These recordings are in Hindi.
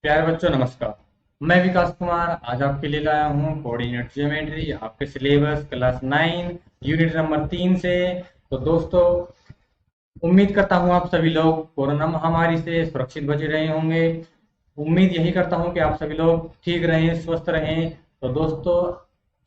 प्यारे बच्चों नमस्कार। मैं विकास कुमार आज आपके लिए लाया हूँ कोऑर्डिनेट ज्योमेट्री आपके सिलेबस क्लास 9 यूनिट नंबर 3 से। तो दोस्तों, उम्मीद करता हूँ आप सभी लोग कोरोना महामारी से सुरक्षित बचे रहे होंगे। उम्मीद यही करता हूँ कि आप सभी लोग ठीक रहें, स्वस्थ रहें। तो दोस्तों,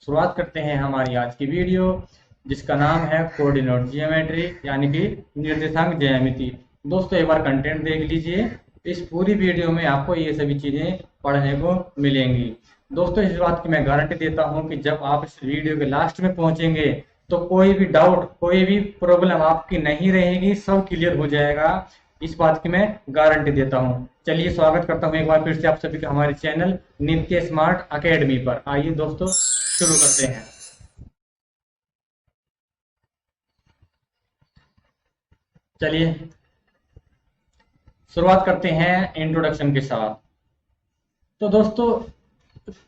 शुरुआत करते हैं हमारी आज की वीडियो, जिसका नाम है कोऑर्डिनेट ज्योमेट्री यानी कि निर्देशांक ज्यामिति। दोस्तों, एक बार कंटेंट देख लीजिए। इस पूरी वीडियो में आपको ये सभी चीजें पढ़ने को मिलेंगी। दोस्तों, इस बात की मैं गारंटी देता हूँ कि जब आप इस वीडियो के लास्ट में पहुंचेंगे तो कोई भी डाउट, कोई भी प्रॉब्लम आपकी नहीं रहेगी, सब क्लियर हो जाएगा। इस बात की मैं गारंटी देता हूँ। चलिए, स्वागत करता हूँ एक बार फिर से आप सभी का हमारे चैनल नित्य स्मार्ट अकेडमी पर। आइए दोस्तों, शुरू करते हैं। चलिए, शुरुआत करते हैं इंट्रोडक्शन के साथ। तो दोस्तों,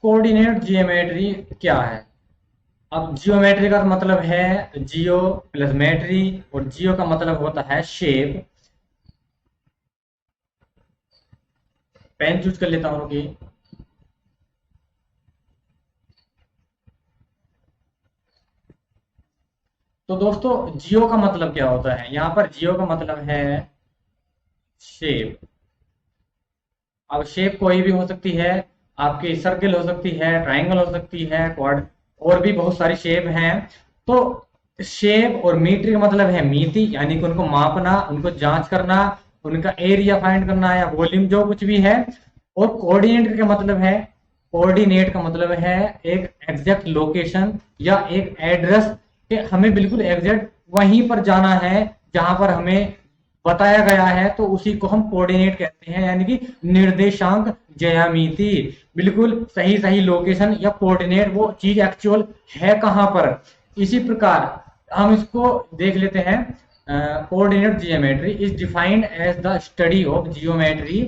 कोऑर्डिनेट जियोमेट्री क्या है? अब जियोमेट्री का मतलब है जियो प्लस मेट्री, और जियो का मतलब होता है शेप। पेन चूज कर लेता हूँ, रुकिए। तो दोस्तों, जियो का मतलब क्या होता है? यहाँ पर जियो का मतलब है शेप। अब शेप कोई भी हो सकती है, आपकी सर्किल हो सकती है, ट्राइंगल हो सकती है, क्वाड, और भी बहुत सारी शेप हैं। तो शेप और मीट्री का मतलब है मिति, यानी कि उनको मापना, उनको जांच करना, उनका एरिया फाइंड करना या वॉल्यूम जो कुछ भी है। और कोऑर्डिनेट का मतलब है, कोऑर्डिनेट का मतलब है एक एग्जैक्ट लोकेशन या एक एड्रेस, कि हमें बिल्कुल एग्जैक्ट वहीं पर जाना है जहां पर हमें बताया गया है। तो उसी को हम कोऑर्डिनेट कहते हैं, यानी कि निर्देशांक ज्यामिति। बिल्कुल सही सही लोकेशन या कोऑर्डिनेट, वो चीज एक्चुअल है कहां पर। इसी प्रकार हम इसको देख लेते हैं। Coordinate geometry is defined as the study of geometry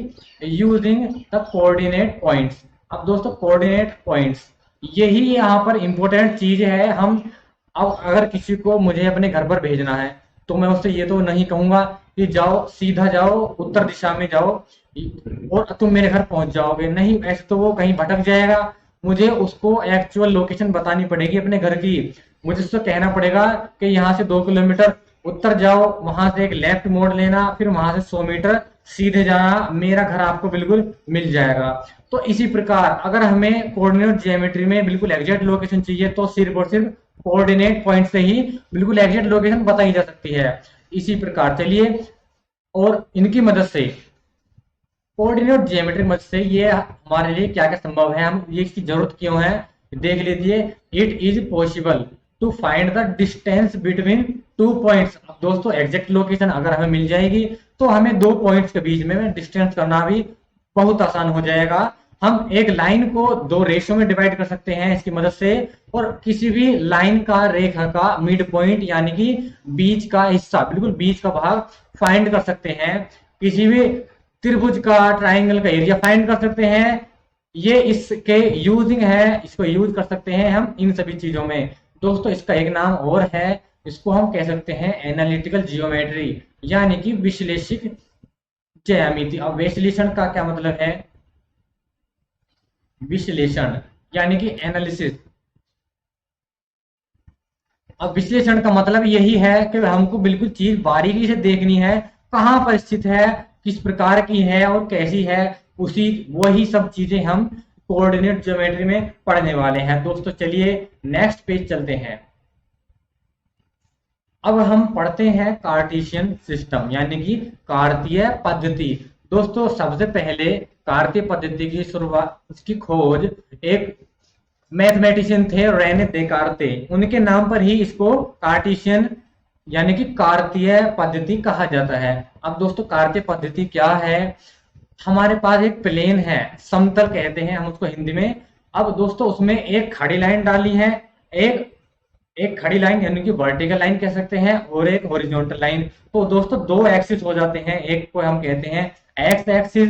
using the coordinate points. अब दोस्तों, कोऑर्डिनेट पॉइंट्स यही यहाँ पर इंपॉर्टेंट चीज है। हम अब अगर किसी को मुझे अपने घर पर भेजना है, तो मैं उससे ये तो नहीं कहूंगा कि जाओ सीधा जाओ उत्तर दिशा में जाओ और तुम मेरे घर पहुंच जाओगे। नहीं, ऐसे तो वो कहीं भटक जाएगा। मुझे उसको एक्चुअल लोकेशन बतानी पड़ेगी अपने घर की। मुझे उससे कहना पड़ेगा कि यहाँ से 2 किलोमीटर उत्तर जाओ, वहां से एक लेफ्ट मोड़ लेना, फिर वहां से 100 मीटर सीधे जाना, मेरा घर आपको बिल्कुल मिल जाएगा। तो इसी प्रकार अगर हमें कोऑर्डिनेट ज्योमेट्री में बिल्कुल एग्जैक्ट लोकेशन चाहिए, तो सिर्फ और सिर्फ कोऑर्डिनेट पॉइंट से ही बिल्कुल एग्जैक्ट लोकेशन बताई जा सकती है। इसी प्रकार चलिए, और इनकी मदद से, कोऑर्डिनेट ज्योमेट्री मदद से ये हमारे लिए क्या क्या संभव है, हम ये इसकी जरूरत क्यों है, देख लीजिए। It is possible to find the distance between 2 points. अब दोस्तों, एग्जैक्ट लोकेशन अगर हमें मिल जाएगी तो हमें 2 पॉइंट्स के बीच में डिस्टेंस करना भी बहुत आसान हो जाएगा। हम एक लाइन को 2 रेशो में डिवाइड कर सकते हैं इसकी मदद से, और किसी भी लाइन का, रेखा का मिड पॉइंट यानी कि बीच का हिस्सा, बिल्कुल बीच का भाग फाइंड कर सकते हैं। किसी भी त्रिभुज का, ट्राइंगल का एरिया फाइंड कर सकते हैं। ये इसके यूजिंग है, इसको यूज कर सकते हैं हम इन सभी चीजों में। दोस्तों, इसका एक नाम और है, इसको हम कह सकते हैं एनालिटिकल जियोमेट्री, यानी कि विश्लेषिक ज्यामिति। अब विश्लेषण का क्या मतलब है? विश्लेषण यानी कि एनालिसिस। अब विश्लेषण का मतलब यही है कि हमको बिल्कुल चीज बारीकी से देखनी है, कहाँ पर स्थित है, किस प्रकार की है और कैसी है। उसी वही सब चीजें हम कोऑर्डिनेट ज्योमेट्री में पढ़ने वाले हैं। दोस्तों, चलिए नेक्स्ट पेज चलते हैं। अब हम पढ़ते हैं कार्टेशियन सिस्टम, यानी कि कार्तीय पद्धति। दोस्तों, सबसे पहले कार्तीय पद्धति की शुरुआत, उसकी खोज एक मैथमेटिशियन थे, रेने देकार्ते, उनके नाम पर ही इसको कार्टेशियन यानी कि कार्तीय पद्धति कहा जाता है। अब दोस्तों, कार्तीय पद्धति क्या है? हमारे पास एक प्लेन है, समतल कहते हैं हम उसको हिंदी में। अब दोस्तों, उसमें एक खड़ी लाइन डाली है, एक एक खड़ी लाइन यानी कि वर्टिकल लाइन कह सकते हैं, और एक हॉरिजॉन्टल लाइन। तो दोस्तों, 2 एक्सिस हो जाते हैं, एक को हम कहते हैं एक्स एक्सिस।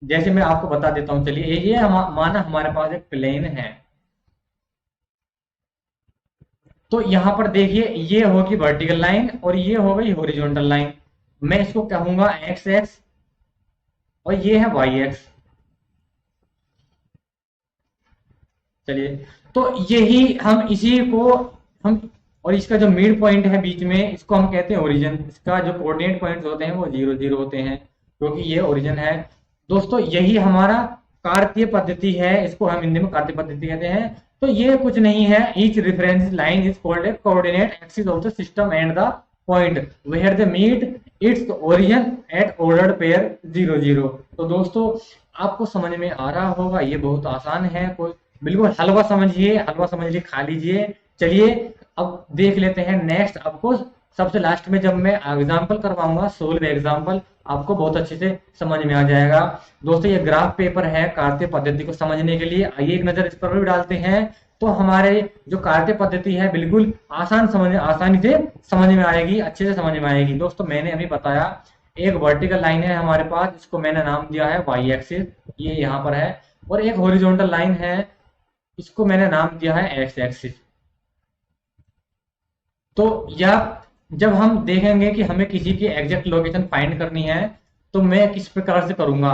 जैसे मैं आपको बता देता हूं, चलिए। ये माना हमारे पास एक प्लेन है, तो यहां पर देखिए, ये होगी वर्टिकल लाइन और ये हो गई हॉरिजॉन्टल लाइन। मैं इसको कहूंगा एक्स एक्स और ये है वाई एक्स। चलिए, तो यही हम इसी को हम, और इसका जो मिड पॉइंट है बीच में, इसको हम कहते हैं ओरिजिन। इसका जो कोऑर्डिनेट पॉइंट्स होते हैं वो 0 0 होते हैं, क्योंकि ये ओरिजिन है। दोस्तों यही हमारा कार्तीय पद्धति है, इसको हम हिंदी में कार्तीय पद्धति कहते हैं। तो ये कुछ नहीं है, each reference line is called a coordinate axis of the system and the point where the meet its origin at ordered pair 0 0। तो दोस्तों आपको समझ में आ रहा होगा, ये बहुत आसान है, कोई बिल्कुल हलवा समझिए, हलवा समझ लीजिए, खा लीजिए। चलिए अब देख लेते हैं नेक्स्ट। आपको सबसे लास्ट में जब मैं एग्जाम्पल करवाऊंगा, सोल्व एग्जाम्पल, आपको बहुत अच्छे से समझ में आ जाएगा। दोस्तों ये ग्राफ पेपर है कार्तीय पद्धति को समझने के लिए, आइए एक नजर इस पर भी डालते हैं। तो हमारे जो कार्तीय पद्धति है बिल्कुल आसानी से समझ में आएगी, अच्छे से समझ में आएगी। दोस्तों मैंने अभी बताया एक वर्टिकल लाइन है हमारे पास, जिसको मैंने नाम दिया है वाई एक्सिस, ये यहाँ पर है, और एक हॉरिजॉन्टल लाइन है, इसको मैंने नाम दिया है एक्स एक्सिस। तो यह जब हम देखेंगे कि हमें किसी की एग्जैक्ट लोकेशन फाइंड करनी है तो मैं किस प्रकार से करूंगा।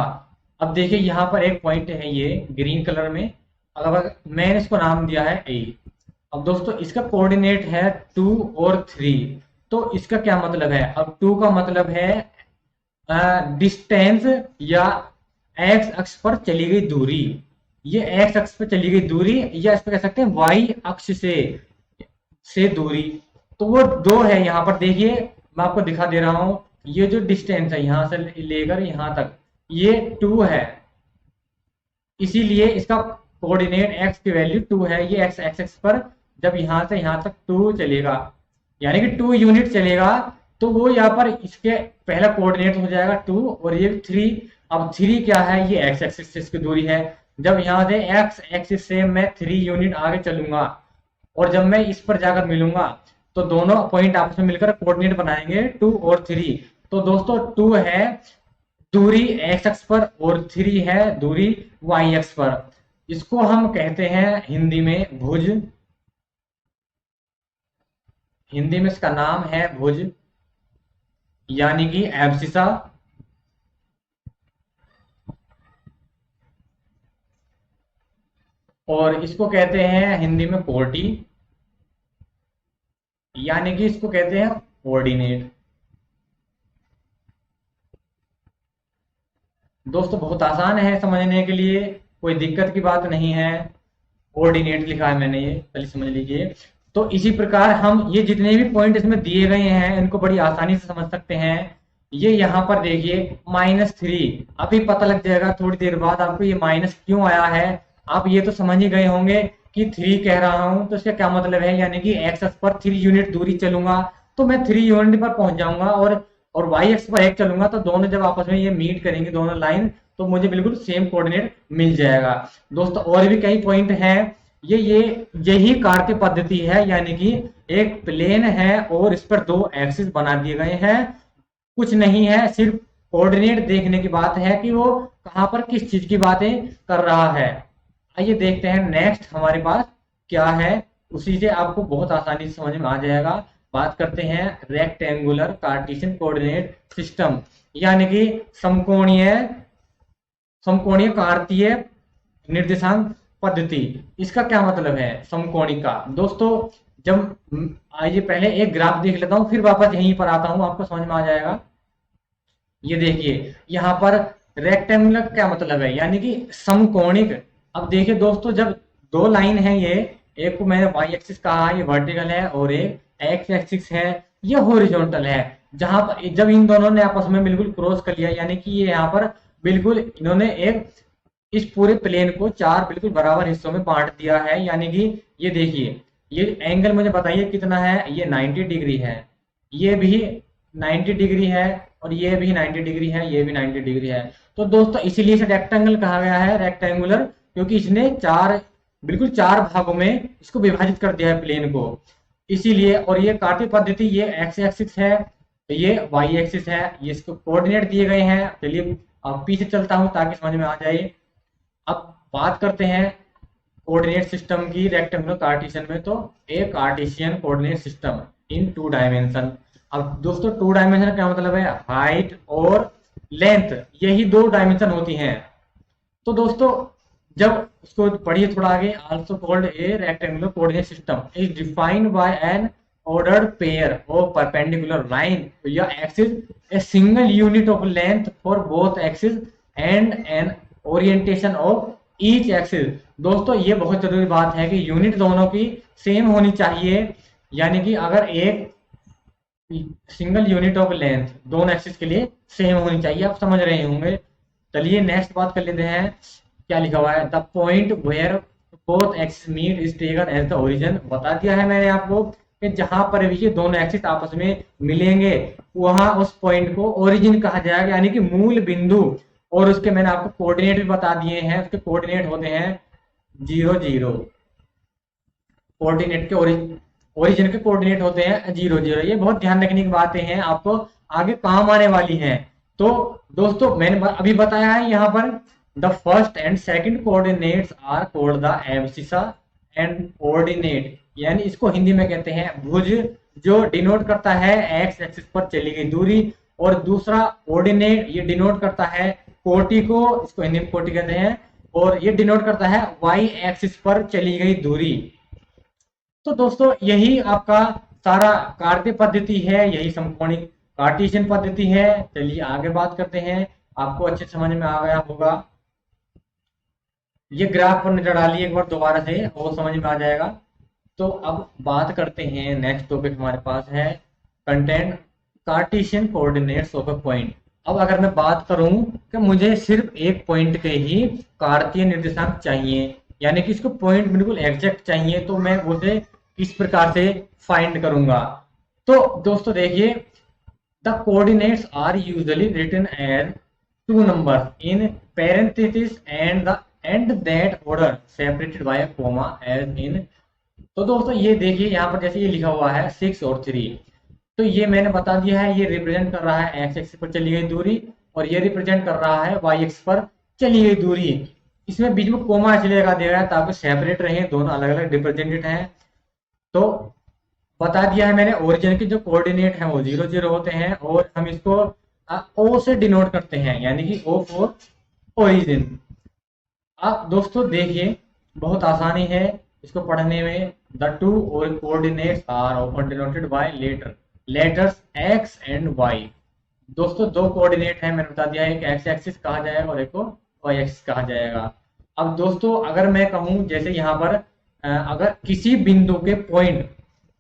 अब देखिए यहाँ पर एक पॉइंट है ये ग्रीन कलर में, अगर मैंने इसको नाम दिया है ए। अब दोस्तों इसका कोऑर्डिनेट है 2 और 3। तो इसका क्या मतलब है, अब 2 का मतलब है डिस्टेंस या एक्स अक्ष पर चली गई दूरी, ये एक्स अक्ष पर चली गई दूरी, या इस पर कह सकते हैं वाई अक्ष से दूरी। तो वो 2 है यहाँ पर, देखिए मैं आपको दिखा दे रहा हूं, ये जो डिस्टेंस है यहां से लेकर यहां तक ये 2 है, इसीलिए इसका कोऑर्डिनेट एक्स की वैल्यू 2 है। ये एक्स एक्स पर जब यहां से यहां तक 2 चलेगा, यानी कि 2 यूनिट चलेगा, तो वो यहाँ पर इसके पहला कोऑर्डिनेट हो जाएगा 2, और ये 3। अब 3 क्या है, ये एक्स एक्सिस से इसकी दूरी है। जब यहाँ से एक्स एक्सिस से मैं 3 यूनिट आगे चलूंगा, और जब मैं इस पर जाकर मिलूंगा, तो दोनों पॉइंट आपस में मिलकर कोऑर्डिनेट बनाएंगे 2 और 3। तो दोस्तों 2 है दूरी एक्स एक्स पर, और 3 है दूरी वाई एक्स पर। इसको हम कहते हैं हिंदी में भुज, हिंदी में इसका नाम है भुज, यानी कि एब्सिसा। और इसको कहते हैं हिंदी में कोटी, यानी कि इसको कहते हैं कोऑर्डिनेट। दोस्तों बहुत आसान है समझने के लिए, कोई दिक्कत की बात नहीं है। कोऑर्डिनेट लिखा है मैंने, ये पहले समझ लीजिए। तो इसी प्रकार हम ये जितने भी पॉइंट इसमें दिए गए हैं इनको बड़ी आसानी से समझ सकते हैं। ये यहाँ पर देखिए -3, अभी पता लग जाएगा थोड़ी देर बाद आपको ये माइनस क्यों आया है। आप ये तो समझ ही गए होंगे कि 3 कह रहा हूं तो इसका क्या मतलब है, यानी कि एक्स अक्ष पर 3 यूनिट दूरी चलूंगा तो मैं 3 यूनिट पर पहुंच जाऊंगा, और वाई एक्स पर 1 चलूंगा तो दोनों जब आपस में ये मीट करेंगे दोनों लाइन, तो मुझे बिल्कुल सेम कोऑर्डिनेट मिल जाएगा। दोस्तों और भी कई पॉइंट हैं, ये यही कार्तीय पद्धति है, यानी कि एक प्लेन है और इस पर 2 एक्सिस बना दिए गए हैं, कुछ नहीं है, सिर्फ कोऑर्डिनेट देखने की बात है कि वो कहां पर किस चीज की बातें कर रहा है। आइए देखते हैं नेक्स्ट हमारे पास क्या है, उसी से आपको बहुत आसानी से समझ में आ जाएगा। बात करते हैं रेक्टेंगुलर कार्टेशियन कोऑर्डिनेट सिस्टम, यानी कि समकोणीय समकोणीय कार्तीय निर्देशांक पद्धति। इसका क्या मतलब है समकोणीय का। दोस्तों जब आइए पहले एक ग्राफ देख लेता हूं, फिर वापस यहीं पर आता हूं, आपको समझ में आ जाएगा। ये देखिए यहाँ पर रेक्टेंगुलर क्या मतलब है, यानी कि समकोणिक। अब देखिए दोस्तों जब 2 लाइन है, ये एक को मैंने वाई एक्सिस कहा, ये वर्टिकल है, और एक एक्स एक्सिस है, ये हॉरिजॉन्टल है। जहां पर जब इन दोनों ने आपस में बिल्कुल क्रॉस कर लिया, यानी कि ये यहाँ पर बिल्कुल इन्होंने एक इस पूरे प्लेन को 4 बिल्कुल बराबर हिस्सों में बांट दिया है, यानी कि ये देखिए ये एंगल मुझे बताइए कितना है, ये 90 डिग्री है, ये भी 90 डिग्री है, और ये भी 90 डिग्री है, ये भी 90 डिग्री है। तो दोस्तों इसीलिए इसे रेक्टेंगल कहा गया है, रेक्टेंगुलर, क्योंकि इसने बिल्कुल 4 भागों में इसको विभाजित कर दिया है प्लेन को, इसीलिए। और ये कार्तीय पद्धति, ये एक्स एक्सिस है, ये वाई एक्सिस है, ये इसको कोऑर्डिनेट दिए गए हैं। चलिए अब पीछे चलता हूं ताकि समझ में आ जाए। अब बात करते हैं कोऑर्डिनेट सिस्टम की रेक्टेंगुलर कार्टेशियन में। तो a cartesian coordinate system in 2 dimension. अब दोस्तों 2 डायमेंशन क्या मतलब है, हाइट और लेंथ, यही 2 डायमेंशन होती हैं। तो दोस्तों जब उसको पढ़िए थोड़ा आगे, also called a rectangular coordinate system is defined by an ordered pair of perpendicular line या axis, a single unit of length for both axis and an orientation of each axis। दोस्तों ये बहुत जरूरी बात है कि यूनिट दोनों की सेम होनी चाहिए, यानी कि अगर एक सिंगल यूनिट ऑफ लेंथ दोनों एक्सिस के लिए सेम होनी चाहिए, आप समझ रहे होंगे। चलिए नेक्स्ट बात कर लेते हैं, क्या लिखा हुआ है, the point where both axis meet is taken as the origin. बता दिया है मैंने आपको कि जहां पर भी ये दोनों एक्सिस आपस में मिलेंगे वहां उस पॉइंट को ओरिजिन कहा जाएगा, यानी कि मूल बिंदु। और उसके मैंने आपको कोऑर्डिनेट भी बता दिए हैं, उसके कोऑर्डिनेट होते हैं 0 0। कोऑर्डिनेट के ओरिजिन के कोऑर्डिनेट होते हैं 0 0। ये बहुत ध्यान रखने की बातें हैं, आपको आगे काम आने वाली हैं। तो दोस्तों मैंने अभी बताया है यहाँ पर, the first and second coordinates are called the abscissa and ordinate, यानी इसको हिंदी में कहते हैं भुज, जो डिनोट करता है एक्स एक्सिस पर चली गई दूरी। और दूसरा ऑर्डिनेट, ये डिनोट करता है कोटि को, इसको हिंदी में कोटि कहते हैं, और ये डिनोट करता है वाई एक्सिस पर चली गई दूरी। तो दोस्तों यही आपका सारा कार्तीय पद्धति है, यही समकोणिक कार्टेशियन पद्धति है। चलिए आगे बात करते हैं, आपको अच्छे समझ में आ गया होगा। ये ग्राफ पर नजर डालिए एक बार दोबारा से, और समझ में आ जाएगा। तो अब बात करते हैं, नेक्स्ट टॉपिक हमारे पास है content Cartesian coordinates of a point. अब अगर मैं बात करूं कि मुझे सिर्फ एक पॉइंट के ही कार्तीय निर्देशांक चाहिए, यानी कि इसको पॉइंट बिल्कुल एग्जैक्ट चाहिए, तो मैं उसे किस प्रकार से फाइंड करूंगा। तो दोस्तों देखिए, the coordinates are usually written as 2 numbers in parenthesis and that order separated by a comma as in। तो दोस्तों ये देखिए यहाँ पर जैसे ये लिखा हुआ है 6 और 3, तो ये मैंने बता दिया है, ये रिप्रेजेंट कर रहा है एक्स एक्सिस पर चली गई दूरी, और ये रिप्रेजेंट कर रहा है वाई एक्सिस पर चली गई दूरी। इसमें बीच में कोमा इसलिए लगा दिया गया ताकि सेपरेट रहे, दोनों अलग अलग रिप्रेजेंटेड हैं। तो बता दिया है मैंने, ओरिजिन के जो कोऑर्डिनेट हैं वो 0 0 होते हैं, और हम इसको ओ से डिनोट करते हैं, यानी कि ओ फॉर ओरिजिन। आप दोस्तों देखिए बहुत आसानी है इसको पढ़ने में। The two coordinates are often denoted by letters x and y. दोस्तों दो कोऑर्डिनेट है, मैंने बता दिया, एक एक्स एक्सिस कहा जाएगा और एक को वाई एक्सिस कहा जाएगा। अब दोस्तों अगर मैं कहूं जैसे यहाँ पर अगर किसी बिंदु के पॉइंट,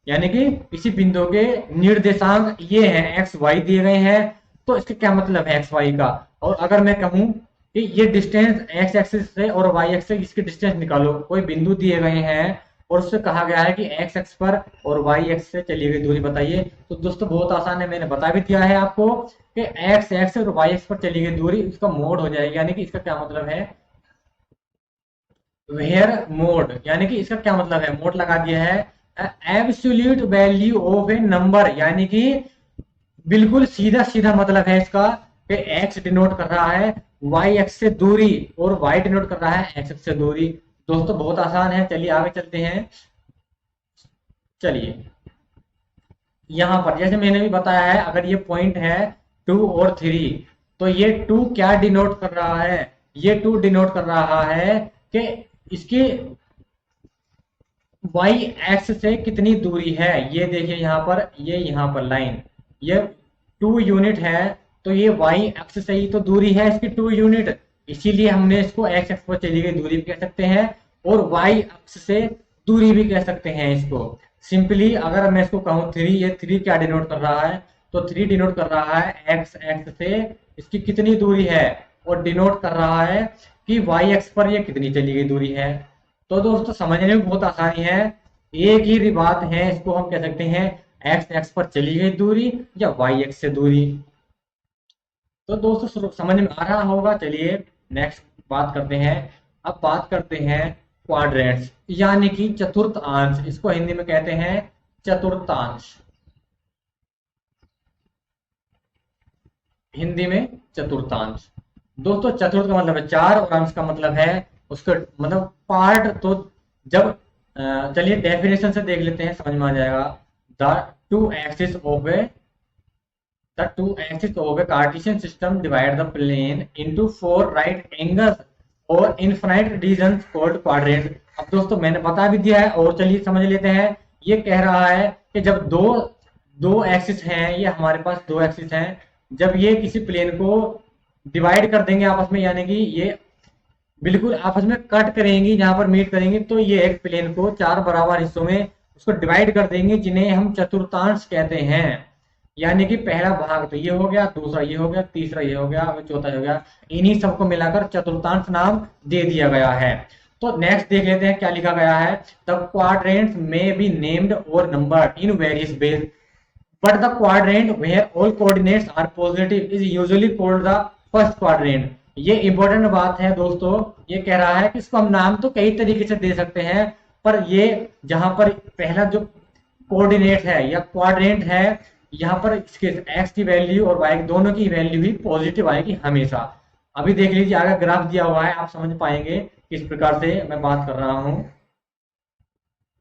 यानी कि किसी बिंदु के निर्देशांक ये हैं एक्स वाई दिए गए हैं, तो इसका क्या मतलब है एक्स वाई का। और अगर मैं कहूं कि ये डिस्टेंस एक्स एक्सिस से और वाई एक्सिस से इसकी डिस्टेंस निकालो, कोई बिंदु दिए गए हैं और उससे कहा गया है कि एक्स एक्स पर और वाई एक्स से चली गई दूरी बताइए। तो दोस्तों बहुत आसान है, मैंने बता भी दिया है आपको कि एक्स एक्स और वाई एक्स पर चली गई दूरी उसका मोड हो जाएगी, यानी कि इसका क्या मतलब है वेयर मोड, यानी कि इसका क्या मतलब है, मोड लगा दिया है absolute value of A number, यानी कि बिल्कुल सीधा सीधा मतलब है इसका कि एक्स डिनोट कर रहा है वाई एक्स से दूरी और वाई डिनोट कर रहा है एक्स एक्स से दूरी। दोस्तों बहुत आसान है, चलिए आगे चलते हैं। चलिए यहां पर जैसे मैंने भी बताया है, अगर ये पॉइंट है 2 और 3, तो ये 2 क्या डिनोट कर रहा है, ये 2 डिनोट कर रहा है कि इसकी वाई एक्स से कितनी दूरी है। ये देखिए यहाँ पर, ये यहाँ पर लाइन, ये 2 यूनिट है, तो ये वाई एक्स से ही तो दूरी है इसकी 2 यूनिट, इसीलिए हमने इसको एक्स एक्स पर चली गई दूरी भी कह सकते हैं और वाई एक्स से दूरी भी कह सकते हैं इसको। सिंपली अगर मैं इसको कहूँ 3, ये 3 क्या डिनोट कर रहा है, तो 3 डिनोट कर रहा है एक्स एक्स से इसकी कितनी दूरी है, और डिनोट कर रहा है कि वाई एक्स पर ये कितनी चली गई दूरी है। तो दोस्तों समझने में बहुत आसानी है, एक ही बात है, इसको हम कह सकते हैं एक्स एक्स पर चली गई दूरी या वाई एक्स से दूरी। तो दोस्तों समझ में आ रहा होगा। चलिए नेक्स्ट बात करते हैं, अब बात करते हैं क्वाड्रेंट्स, यानी कि चतुर्थांश, इसको हिंदी में कहते हैं चतुर्थांश, हिंदी में चतुर्थांश। दोस्तों चतुर्थ का मतलब है 4 और अंश का मतलब है उसका मतलब पार्ट। तो जब चलिए डेफिनेशन से देख लेते हैं, समझ में आ जाएगा। The two axis of a Cartesian system divide the plane into 4 right angles और इनफाइनाइट रीजन कॉल्ड क्वाड्रेंट। अब दोस्तों मैंने बता भी दिया है, और चलिए समझ लेते हैं। ये कह रहा है कि जब दो दो एक्सिस हैं, ये हमारे पास दो एक्सिस हैं, जब ये किसी प्लेन को डिवाइड कर देंगे आपस में, यानी कि ये बिल्कुल आपस में कट करेंगी, जहां पर मीट करेंगे, तो ये एक प्लेन को चार बराबर हिस्सों में उसको डिवाइड कर देंगे, जिन्हें हम चतुर्थांश कहते हैं। यानी कि पहला भाग तो ये हो गया, दूसरा ये हो गया, तीसरा ये हो गया, और चौथा ये हो गया। इन्हीं सबको मिलाकर चतुर्थांश नाम दे दिया गया है। तो नेक्स्ट देख लेते हैं क्या लिखा गया है। द क्वाड्रेंट्स में बी नेम्ड और numbered in various ways, but the quadrant where all coordinates are positive is usually called the first quadrant। ये इंपॉर्टेंट बात है दोस्तों। ये कह रहा है कि इसको हम नाम तो कई तरीके से दे सकते हैं, पर ये जहां पर पहला जो कोऑर्डिनेट है या क्वाड्रेंट है, यहाँ पर इसके एक्स की वैल्यू और वाई दोनों की वैल्यू ही पॉजिटिव आएगी हमेशा। अभी देख लीजिए, आगे ग्राफ दिया हुआ है, आप समझ पाएंगे किस प्रकार से मैं बात कर रहा हूं।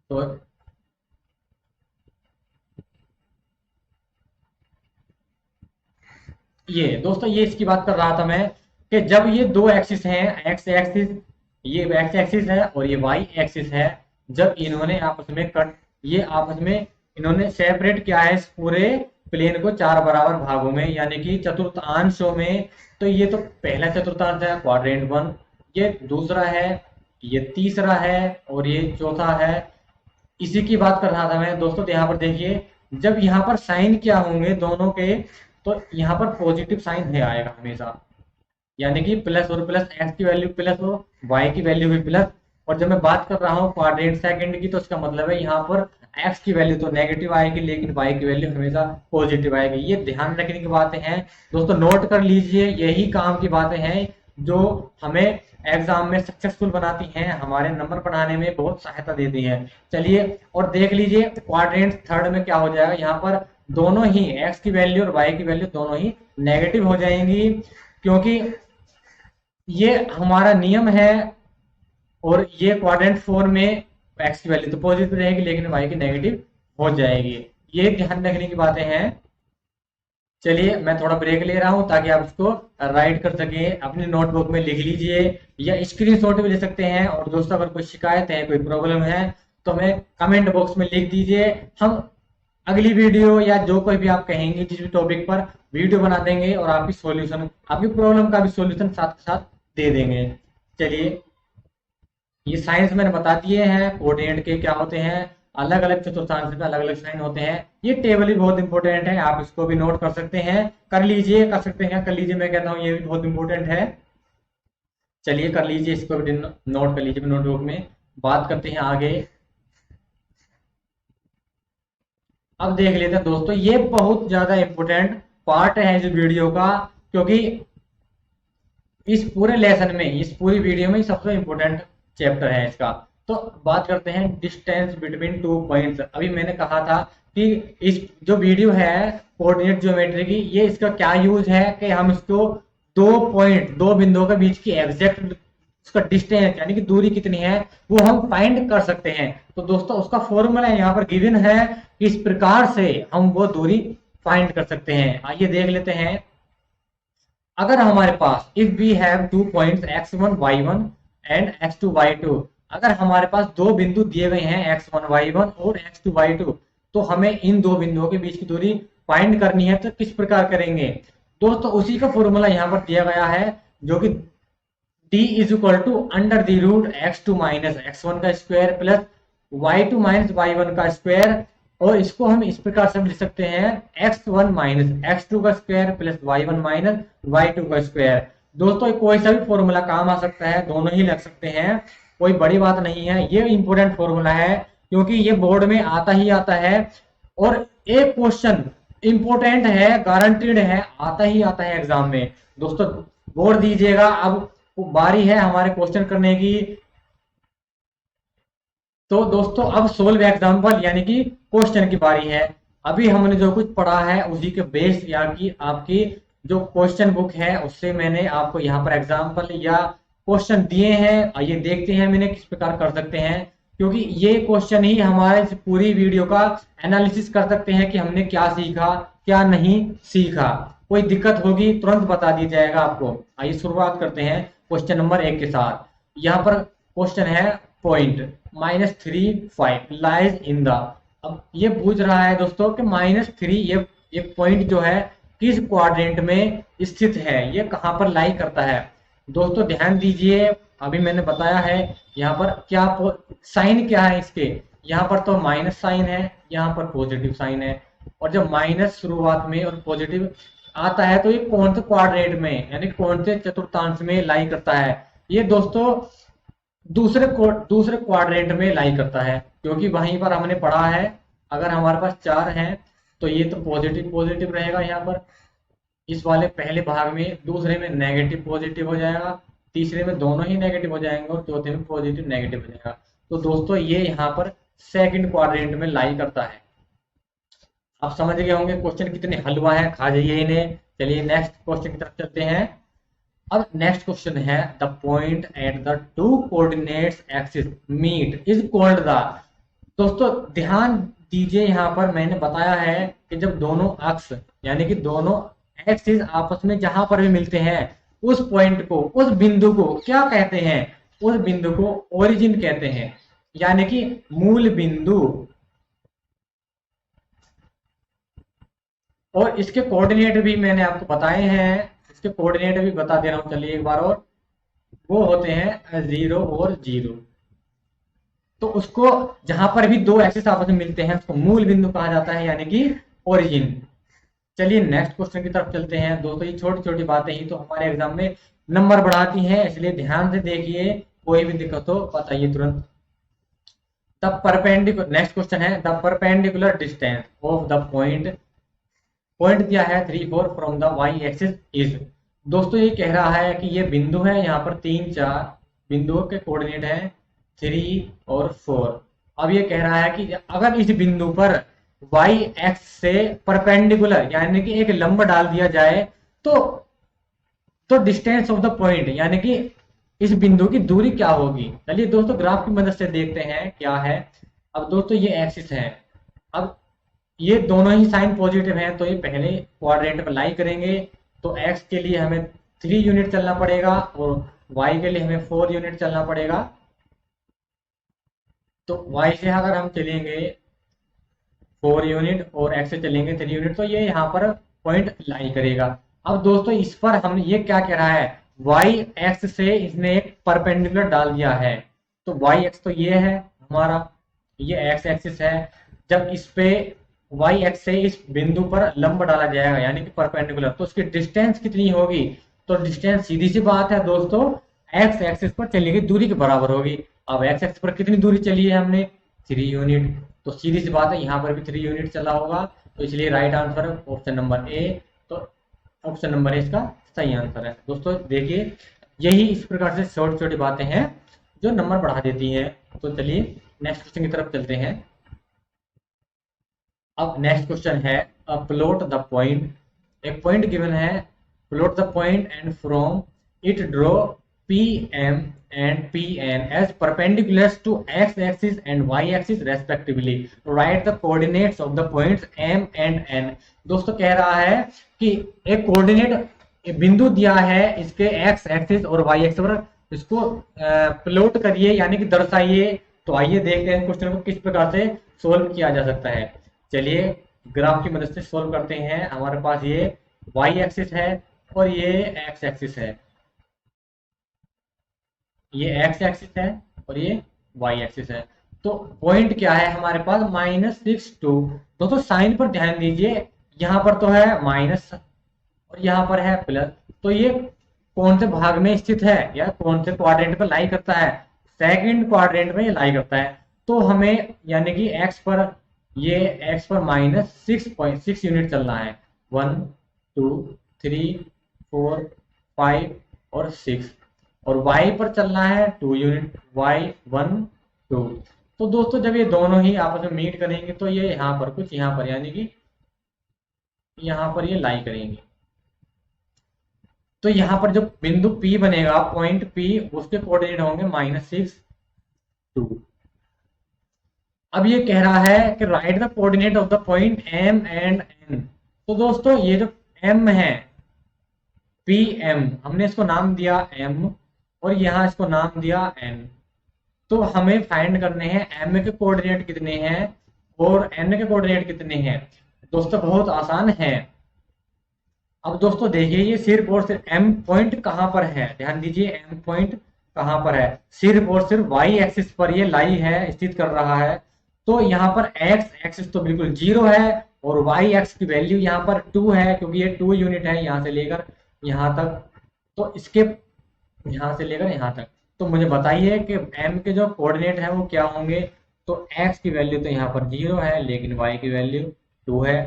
तो ये दोस्तों, ये इसकी बात कर रहा था मैं, कि जब ये दो एक्सिस हैं, एक्स एक्सिस, ये एक्स एक्सिस है और ये वाई एक्सिस है, जब इन्होंने आपस में कट, ये आपस में इन्होंने सेपरेट किया है इस पूरे प्लेन को चार बराबर भागों में, यानी कि चतुर्थांशों में। तो ये तो पहला चतुर्थांश है क्वाड्रेंट वन, ये दूसरा है, ये तीसरा है, और ये चौथा है। इसी की बात कर रहा था मैं दोस्तों। तो यहाँ पर देखिए, जब यहाँ पर साइन क्या होंगे दोनों के, तो यहाँ पर पॉजिटिव साइन है आएगा हमेशा, यानी कि प्लस और प्लस, एक्स की वैल्यू प्लस हो, वाई की वैल्यू भी प्लस। और जब मैं बात कर रहा हूँ क्वाड्रेंट सेकंड की, तो इसका मतलब है यहाँ पर एक्स की वैल्यू तो नेगेटिव आएगी, लेकिन वाई की वैल्यू हमेशा पॉजिटिव आएगी। ये ध्यान रखने की बातें हैं दोस्तों, नोट कर लीजिए। यही काम की बातें हैं जो हमें एग्जाम में सक्सेसफुल बनाती हैं, हमारे नंबर बढ़ाने में बहुत सहायता देती हैं। चलिए और देख लीजिए, क्वाड्रेंट थर्ड में क्या हो जाएगा, यहाँ पर दोनों ही एक्स की वैल्यू और वाई की वैल्यू दोनों ही नेगेटिव हो जाएंगी, क्योंकि ये हमारा नियम है। और ये क्वाड्रेंट फोर में एक्स की वैल्यू तो पॉजिटिव रहेगी, लेकिन वाई की नेगेटिव हो जाएगी। ये ध्यान रखने की बातें हैं। चलिए मैं थोड़ा ब्रेक ले रहा हूं, ताकि आप इसको राइट कर सकें, अपनी नोटबुक में लिख लीजिए, या स्क्रीनशॉट भी ले सकते हैं। और दोस्तों, अगर कोई शिकायत है, कोई प्रॉब्लम है, तो हमें कमेंट बॉक्स में लिख दीजिए। हम अगली वीडियो या जो कोई भी आप कहेंगे जिस भी टॉपिक पर, वीडियो बना देंगे और आपकी सॉल्यूशन, आपकी प्रॉब्लम का भी सॉल्यूशन साथ के साथ दे देंगे। चलिए, ये साइंस मैंने बता दिए हैं, कोऑर्डिनेट के क्या होते हैं, अलग अलग चतुर्थांश में अलग अलग साइन होते हैं। ये टेबल भी बहुत इंपॉर्टेंट है, आप इसको भी नोट कर सकते हैं, कर लीजिए, कर सकते हैं, कर लीजिए, मैं कहता हूँ ये भी बहुत इंपॉर्टेंट है। चलिए कर लीजिए, इसको भी नोट कर लीजिए नोटबुक में। बात करते हैं आगे। अब देख लेते हैं दोस्तों, ये बहुत ज्यादा इंपॉर्टेंट पार्ट है इस वीडियो का, क्योंकि इस पूरे लेसन में, इस पूरी वीडियो में सबसे इंपॉर्टेंट चैप्टर है इसका। तो बात करते हैं डिस्टेंस बिटवीन टू पॉइंट्स। अभी मैंने कहा था कि इस जो वीडियो है कोऑर्डिनेट ज्योमेट्री की, ये इसका क्या यूज है कि हम इसको दो पॉइंट, दो बिंदुओं के बीच की एग्जैक्ट उसका डिस्टेंस, यानी कि दूरी कितनी है, वो हम फाइंड कर सकते हैं। तो दोस्तों, उसका फॉर्मूला यहाँ पर गिवन है, इस प्रकार से हम वो दूरी फाइंड कर सकते हैं। आइए देख लेते हैं। अगर हमारे पास, if we have two points x1 y1 and x2 y2, अगर हमारे पास दो बिंदु दिए गए हैं x1 y1 और x2 y2, तो हमें इन दो बिंदुओं के बीच की दूरी फाइंड करनी है। तो किस प्रकार करेंगे दोस्तों, उसी का फॉर्मूला यहाँ पर दिया गया है, जो कि d is equal to under the root x2 minus x1 का square plus y2 minus y1 का स्क्वायर। और इसको हम इस प्रकार से लिख सकते हैं, x1 माइनस x2 का square plus y1 minus y2 का स्क्वायर। दोस्तों, कोई सा भी फॉर्मूला काम आ सकता है, दोनों ही लग सकते हैं, कोई बड़ी बात नहीं है। ये इंपॉर्टेंट फॉर्मूला है, क्योंकि ये बोर्ड में आता ही आता है, और एक क्वेश्चन इंपॉर्टेंट है, गारंटीड है, आता ही आता है एग्जाम में। दोस्तों, बोर्ड दीजिएगा। अब बारी है हमारे क्वेश्चन करने की। तो दोस्तों, अब सोल्व एग्जाम्पल यानी कि क्वेश्चन की बारी है। अभी हमने जो कुछ पढ़ा है उसी के बेस, या कि आपकी जो क्वेश्चन बुक है उससे मैंने आपको यहाँ पर एग्जाम्पल या क्वेश्चन दिए हैं। आइए देखते हैं मैंने किस प्रकार कर सकते हैं, क्योंकि ये क्वेश्चन ही हमारे पूरी वीडियो का एनालिसिस कर सकते हैं कि हमने क्या सीखा, क्या नहीं सीखा। कोई दिक्कत होगी तुरंत बता दिया जाएगा आपको। आइए शुरुआत करते हैं। क्वेश्चन नंबर 1 के साथ। यहाँ पर क्वेश्चन है पॉइंट -3 5 लाइज इन द। अब ये पूछ रहा है दोस्तों कि -3 ये पॉइंट जो है किस क्वाड्रेंट में स्थित है, ये कहाँ पर लाई करता है। दोस्तों ध्यान दीजिए, अभी मैंने बताया है यहाँ पर क्या साइन क्या है इसके, यहाँ पर तो माइनस साइन है, यहाँ पर पॉजिटिव साइन है। और जब माइनस शुरुआत में और पॉजिटिव आता है तो ये कौन से क्वाड्रेंट में यानी कौन से चतुर्थांश में लाई करता है। ये दोस्तों दूसरे क्वाड्रेंट में लाई करता है, क्योंकि वहीं पर हमने पढ़ा है अगर हमारे पास 4 हैं तो ये तो पॉजिटिव पॉजिटिव रहेगा यहाँ पर इस वाले पहले भाग में, दूसरे में नेगेटिव पॉजिटिव हो जाएगा, तीसरे में दोनों ही नेगेटिव हो जाएंगे और चौथे में पॉजिटिव नेगेटिव हो जाएगा। तो दोस्तों ये यहाँ पर सेकंड क्वाड्रेंट में लाई करता है। आप समझ गए होंगे क्वेश्चन कितने हलवा है, खा जाइए इन्हें। चलिए नेक्स्ट क्वेश्चन की तरफ चलते हैं। अब नेक्स्ट क्वेश्चन है the point at the two coordinates axis meet is called the. दोस्तों ध्यान दीजिए, यहाँ पर मैंने बताया है कि जब दोनों अक्ष यानी कि दोनों एक्सिस आपस में जहां पर भी मिलते हैं उस पॉइंट को, उस बिंदु को क्या कहते हैं, उस बिंदु को ओरिजिन कहते हैं, यानी कि मूल बिंदु। और इसके कोऑर्डिनेट भी मैंने आपको बताए हैं, इसके कोऑर्डिनेट भी बता दे रहा हूं, चलिए एक बार और। वो होते हैं 0 और 0। तो उसको जहां पर भी दो एक्सिस आपस में मिलते हैं उसको मूल बिंदु कहा जाता है, यानी कि ओरिजिन। चलिए नेक्स्ट क्वेश्चन की तरफ चलते हैं। दोस्तों ये छोटी छोटी बातें ही तो हमारे एग्जाम में नंबर बढ़ाती हैं, इसलिए ध्यान से देखिए, कोई भी दिक्कत हो बताइए तुरंत। द परपेंडिकुलर, नेक्स्ट क्वेश्चन है the perpendicular distance of the point. Point दिया है 3 4 from the y axis is. दोस्तों ये कह रहा है कि ये बिंदु है, यहाँ पर 3 4 बिंदुओं के कोऑर्डिनेट है 3 और 4। अब ये कह रहा है कि अगर इस बिंदु पर y एक्स से परपेंडिकुलर यानी कि एक लंब डाल दिया जाए तो डिस्टेंस ऑफ द पॉइंट यानी कि इस बिंदु की दूरी क्या होगी। चलिए दोस्तों ग्राफ की मदद से देखते हैं क्या है। अब दोस्तों ये एक्सिस है, अब ये दोनों ही साइन पॉजिटिव हैं तो ये पहले क्वाड्रेंट में लाई करेंगे। तो x के लिए हमें 3 यूनिट चलना पड़ेगा और y के लिए हमें 4 यूनिट चलना पड़ेगा। तो y से अगर हम चलेंगे 4 यूनिट और x से चलेंगे 3 यूनिट तो ये यहाँ पर पॉइंट लाई करेगा। अब दोस्तों इस पर हम ये क्या कह रहा है, y एक्स से इसने एक परपेंडिकुलर डाल दिया है। तो y एक्स तो ये है हमारा, ये x एक्सिस है। जब इस पे y एक्स से इस बिंदु पर लंब डाला जाएगा यानी कि परपेंडिकुलर, तो उसकी डिस्टेंस कितनी होगी। तो डिस्टेंस सीधी सी बात है दोस्तों x एक्सिस पर चली गई दूरी के बराबर होगी। अब x एक्सिस पर कितनी दूरी चली है हमने 3 यूनिट, तो सीधी सी बात है यहाँ पर भी 3 यूनिट चला होगा। तो इसलिए right answer option number A. तो ऑप्शन नंबर ए इसका सही आंसर है। दोस्तों देखिए यही इस प्रकार से छोटी छोटी बातें हैं जो नंबर बढ़ा देती हैं। तो चलिए नेक्स्ट क्वेश्चन की तरफ चलते हैं। अब नेक्स्ट क्वेश्चन है प्लॉट द पॉइंट। एक पॉइंट गिवन है, plot the point and from it draw PM and PN as perpendiculars to x axis and y axis respectively. Write the coordinates of the points M and N. दोस्तों कह रहा है कि एक कोऑर्डिनेट बिंदु दिया है इसके x एक्सिस और y एक्सिस पर, इसको प्लॉट करिए यानी कि दर्शाइए। तो आइए देखते हैं क्वेश्चन को किस प्रकार से सोल्व किया जा सकता है। चलिए ग्राफ की मदद से सोल्व करते हैं। हमारे पास ये y एक्सिस है और ये x एक्सिस है, ये x एक्सिस है और ये y एक्सिस है। तो पॉइंट क्या है हमारे पास -6 2। दोस्तों साइन पर ध्यान दीजिए, यहाँ पर तो है माइनस और यहाँ पर है प्लस, तो ये कौन से भाग में स्थित है या कौन से क्वाड्रेंट पर लाई करता है, सेकंड क्वाड्रेंट में ये लाई करता है। तो हमें यानी कि x पर -6.6 यूनिट चलना है, 1 2 3 4 5 और 6, और y पर चलना है 2 यूनिट, y 1 2। तो दोस्तों जब ये दोनों ही आपस में मीट करेंगे तो ये यहाँ पर कुछ यहाँ पर यानी कि यहाँ पर ये लाई करेंगे। तो यहाँ पर जो बिंदु P बनेगा, पॉइंट P, उसके कोऑर्डिनेट होंगे -6 2। अब ये कह रहा है कि right the coordinate of the point M and N। तो दोस्तों ये जो M है PM, हमने इसको नाम दिया M और यहाँ इसको नाम दिया n। तो हमें फाइंड करने हैं m के कोऑर्डिनेट कितने हैं और n के कोऑर्डिनेट कितने हैं। दोस्तों बहुत आसान है। अब दोस्तों देखिए ये सिर्फ और सिर्फ m पॉइंट कहाँ पर है, ध्यान दीजिए m पॉइंट कहाँ पर है, सिर्फ और सिर्फ y एक्सिस पर ये लाई है, स्थित कर रहा है। तो यहाँ पर x एक्सिस तो बिल्कुल 0 है और y एक्स की वैल्यू यहाँ पर 2 है, क्योंकि ये 2 यूनिट है यहाँ से लेकर यहाँ तक। तो इसके यहाँ से लेकर यहाँ तक। तो मुझे बताइए कि m के जो कोऑर्डिनेट है वो क्या होंगे। तो x की वैल्यू तो यहाँ पर 0 है लेकिन y की वैल्यू 2 है।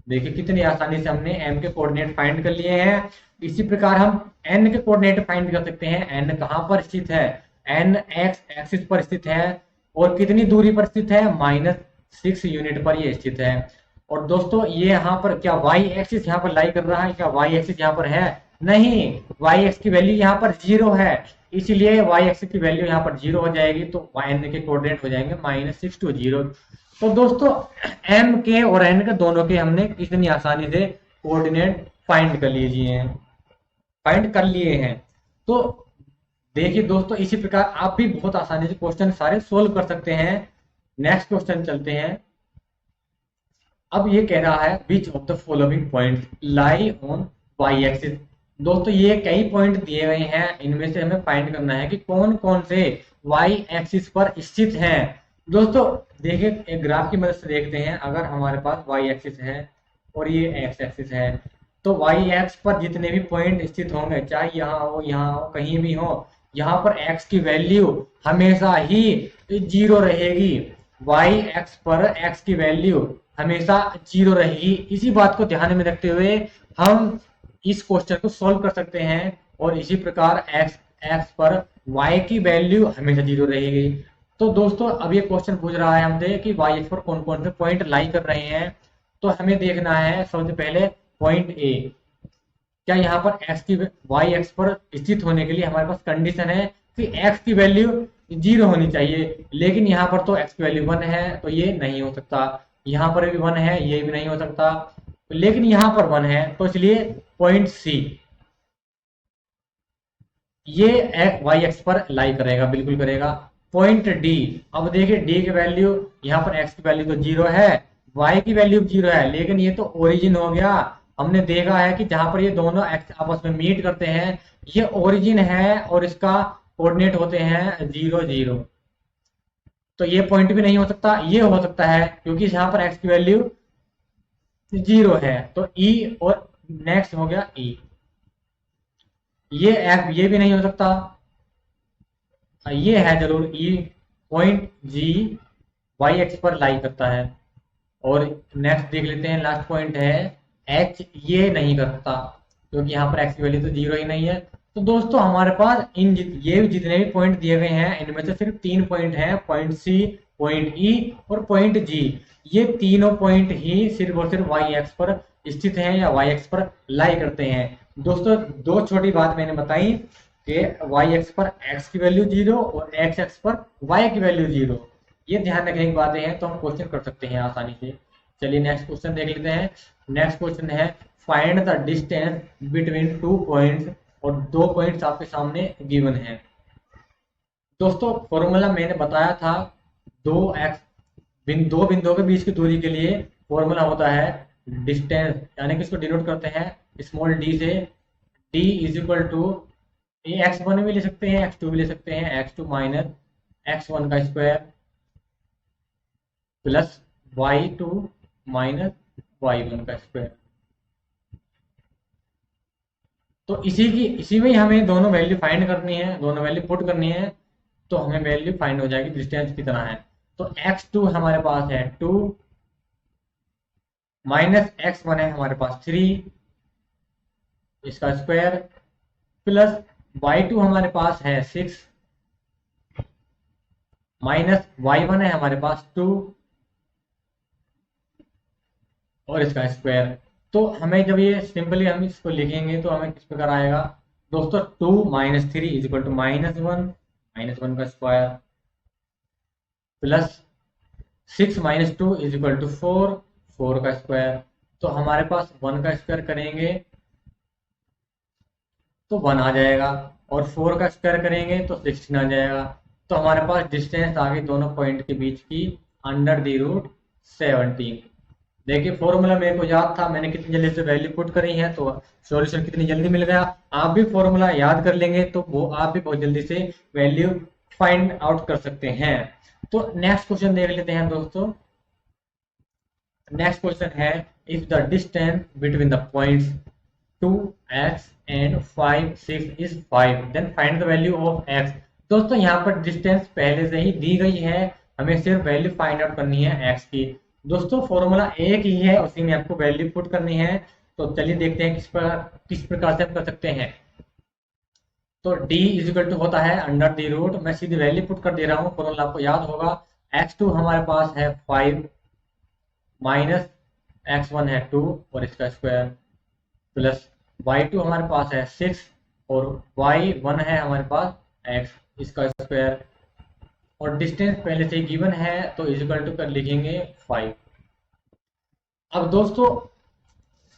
देखिए कितनी आसानी से हमने m के कोऑर्डिनेट फाइंड कर लिए हैं। इसी प्रकार हम n के कोऑर्डिनेट फाइंड कर सकते हैं। n कहाँ पर स्थित है, n x एक्सिस पर स्थित है और कितनी दूरी पर स्थित है, -6 यूनिट पर ये स्थित है। और दोस्तों ये यहाँ पर क्या y एक्सिस यहाँ पर लाई कर रहा है, क्या y एक्सिस यहाँ पर है, नहीं, y एक्स की वैल्यू यहाँ पर 0 है, इसीलिए y एक्स की वैल्यू यहाँ पर 0 हो जाएगी। तो n के कोऑर्डिनेट हो जाएंगे -6 to 0। तो दोस्तों m के और n के दोनों के हमने कितनी आसानी से कोऑर्डिनेट फाइंड कर लिए हैं। तो देखिए दोस्तों इसी प्रकार आप भी बहुत आसानी से क्वेश्चन सारे सोल्व कर सकते हैं। नेक्स्ट क्वेश्चन चलते हैं। अब ये कह रहा है which of the following point lie on y axis. दोस्तों ये कई पॉइंट दिए गए हैं, इनमें से हमें फाइंड करना है कि कौन कौन से वाई एक्सिस पर स्थित हैं। दोस्तों देखिए एक ग्राफ की मदद से देखते हैं। अगर हमारे पास वाई एक्सिस है और ये एक्स एक्सिस है, तो वाई एक्स पर जितने भी पॉइंट स्थित होंगे, चाहे यहाँ हो कहीं भी हो, यहाँ पर एक्स की वैल्यू हमेशा ही 0 रहेगी। वाई एक्स पर एक्स की वैल्यू हमेशा 0 रहेगी। इसी बात को ध्यान में रखते हुए हम इस क्वेश्चन को सॉल्व कर सकते हैं। और इसी प्रकार एक्स पर y की वैल्यू हमेशा 0 रहेगी। तो दोस्तों अब ये क्वेश्चन पूछ रहा है हमसे कि y एक्स पर कौन कौन से पॉइंट लाई कर रहे हैं। तो हमें देखना है सबसे पहले पॉइंट ए, क्या यहाँ पर y एक्स पर स्थित होने के लिए हमारे पास कंडीशन है कि x की वैल्यू 0 होनी चाहिए, लेकिन यहाँ पर तो x की वैल्यू 1 है तो ये नहीं हो सकता। यहाँ पर भी 1 है, ये भी नहीं हो सकता, लेकिन यहाँ पर 1 है, तो इसलिए पॉइंट सी ये वाई एक्स पर लाई करेगा, बिल्कुल करेगा। पॉइंट डी, अब देखिए डी की वैल्यू, यहाँ पर एक्स की वैल्यू तो 0 है, वाई की वैल्यू 0 है, लेकिन ये तो ओरिजिन हो गया। हमने देखा है कि जहां पर ये दोनों एक्स आपस में मीट करते हैं, ये ओरिजिन है और इसका कोऑर्डिनेट होते हैं 0 0। तो ये पॉइंट भी नहीं हो सकता, ये हो सकता है क्योंकि यहाँ पर एक्स की वैल्यू 0 है। तो ई और नेक्स्ट हो गया ई, ये भी नहीं हो सकता, ये है जरूर ई। पॉइंट जी वाई एक्स पर लाई करता है। और नेक्स्ट देख लेते हैं, लास्ट पॉइंट है एच, ये नहीं कर सकता क्योंकि यहाँ पर एक्स की वैल्यू तो 0 ही नहीं है। तो दोस्तों हमारे पास ये जितने भी पॉइंट दिए गए हैं इनमें से सिर्फ 3 पॉइंट हैं, पॉइंट सी, पॉइंट ई और पॉइंट जी। ये तीनों पॉइंट ही सिर्फ और सिर्फ वाई एक्स पर स्थित हैं या वाई एक्स पर लाई करते हैं। दोस्तों दो छोटी बात मैंने बताई कि वाई एक्स पर एक्स की वैल्यू 0 और एक्स एक्स पर वाई की वैल्यू 0, ये ध्यान रखने की बातें हैं, तो हम क्वेश्चन कर सकते हैं आसानी से। चलिए नेक्स्ट क्वेश्चन देख लेते हैं। नेक्स्ट क्वेश्चन है find the distance between 2 points, और 2 पॉइंट्स आपके सामने गिवन है। दोस्तों फॉर्मूला मैंने बताया था, दो बिंदुओं के बीच की दूरी के लिए फॉर्मूला होता है डिस्टेंस, यानी कि इसको डिनोट करते हैं स्मॉल डी से। D is equal to x1 भी ले सकते हैं, x2 भी ले सकते हैं, x2 माइनस x1 का square plus y2 minus y1 का स्क्वायर। तो इसी में हमें दोनों वैल्यू फाइंड करनी है, दोनों वैल्यू पुट करनी है, तो हमें वैल्यू फाइंड हो जाएगी डिस्टेंस कितना है। तो x2 हमारे पास है 2 माइनस x1 है हमारे पास 3 इसका स्क्वायर प्लस y2 हमारे पास है 6 माइनस y1 है हमारे पास 2 और इसका स्क्वायर। तो हमें जब ये सिंपली हम इसको लिखेंगे तो हमें किस प्रकार आएगा दोस्तों, 2 माइनस 3 इज इक्वल टू -1 का square plus 6 minus 2 is equal to 4 का स्क्वायर। तो हमारे पास 1 का स्क्वायर करेंगे तो 1 आ जाएगा, और 4 का स्क्वायर करेंगे तो 16 आ जाएगा। तो हमारे पास डिस्टेंस आ गई दोनों पॉइंट के बीच की √17। देखिए फॉर्मूला मेरे को याद था, मैंने कितनी जल्दी से वैल्यू पुट करी है तो सॉल्यूशन कितनी जल्दी मिल गया। आप भी फॉर्मूला याद कर लेंगे तो वो आप भी बहुत जल्दी से वैल्यू फाइंड आउट कर सकते हैं। तो नेक्स्ट क्वेश्चन देख लेते हैं दोस्तों। नेक्स्ट क्वेश्चन है, if the distance between the points 2x and 5 6 is 5 then find the value of x। दोस्तों यहाँ पर डिस्टेंस पहले से ही दी गई है, हमें सिर्फ वैल्यू फाइंड आउट करनी है x की। दोस्तों फॉर्मूला एक ही है, उसी में आपको वैल्यू पुट करनी है। तो चलिए देखते हैं किस प्रकार से हम कर सकते हैं। तो d इज इक्वल टू होता है अंडर द रूट, मैं सीधी वैल्यू पुट कर दे रहा हूँ, फॉर्मूला आपको याद होगा। x2 हमारे पास है 5 माइनस x1 है 2 और इसका स्क्वायर प्लस y2 हमारे पास है 6 और y1 है हमारे पास x इसका स्क्वायर, और डिस्टेंस पहले से गिवन है तो इज इक्वल टू कर लिखेंगे 5। अब दोस्तों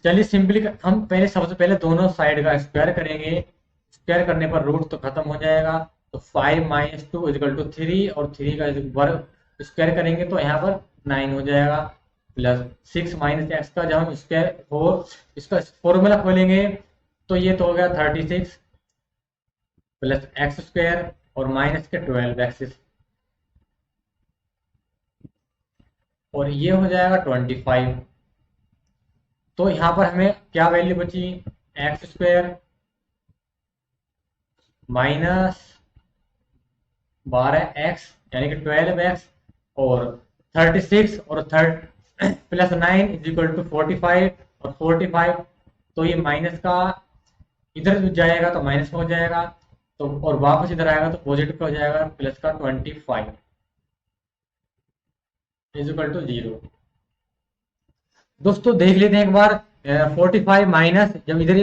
चलिए सिंपली हम पहले सबसे पहले दोनों साइड का स्क्वायर करेंगे। स्क्वायर करने पर रूट तो खत्म हो जाएगा। तो 5 माइनस 2 इज इक्वल टू 3 और 3 का वर्ग स्क्वायर करेंगे तो यहाँ पर 9 हो जाएगा, प्लस 6 माइनस एक्स का जब हम स्क्वायर 4 इसका फॉर्मूला खोलेंगे तो ये तो हो गया 36 प्लस एक्स स्क्वायर और माइनस के 12 एक्स, और ये हो जाएगा 25। तो यहाँ पर हमें क्या वैल्यू बची, एक्स स्क्वायर माइनस 12x यानी कि 12x और 36 और प्लस 9 इज इक्वल टू 45 और 45, तो ये माइनस का इधर जाएगा तो माइनस हो जाएगा, तो और वापस इधर आएगा तो पॉजिटिव हो जाएगा, प्लस का 25 इज इक्वल टू 0। दोस्तों देख लेते हैं एक बार 45 माइनस, जब इधर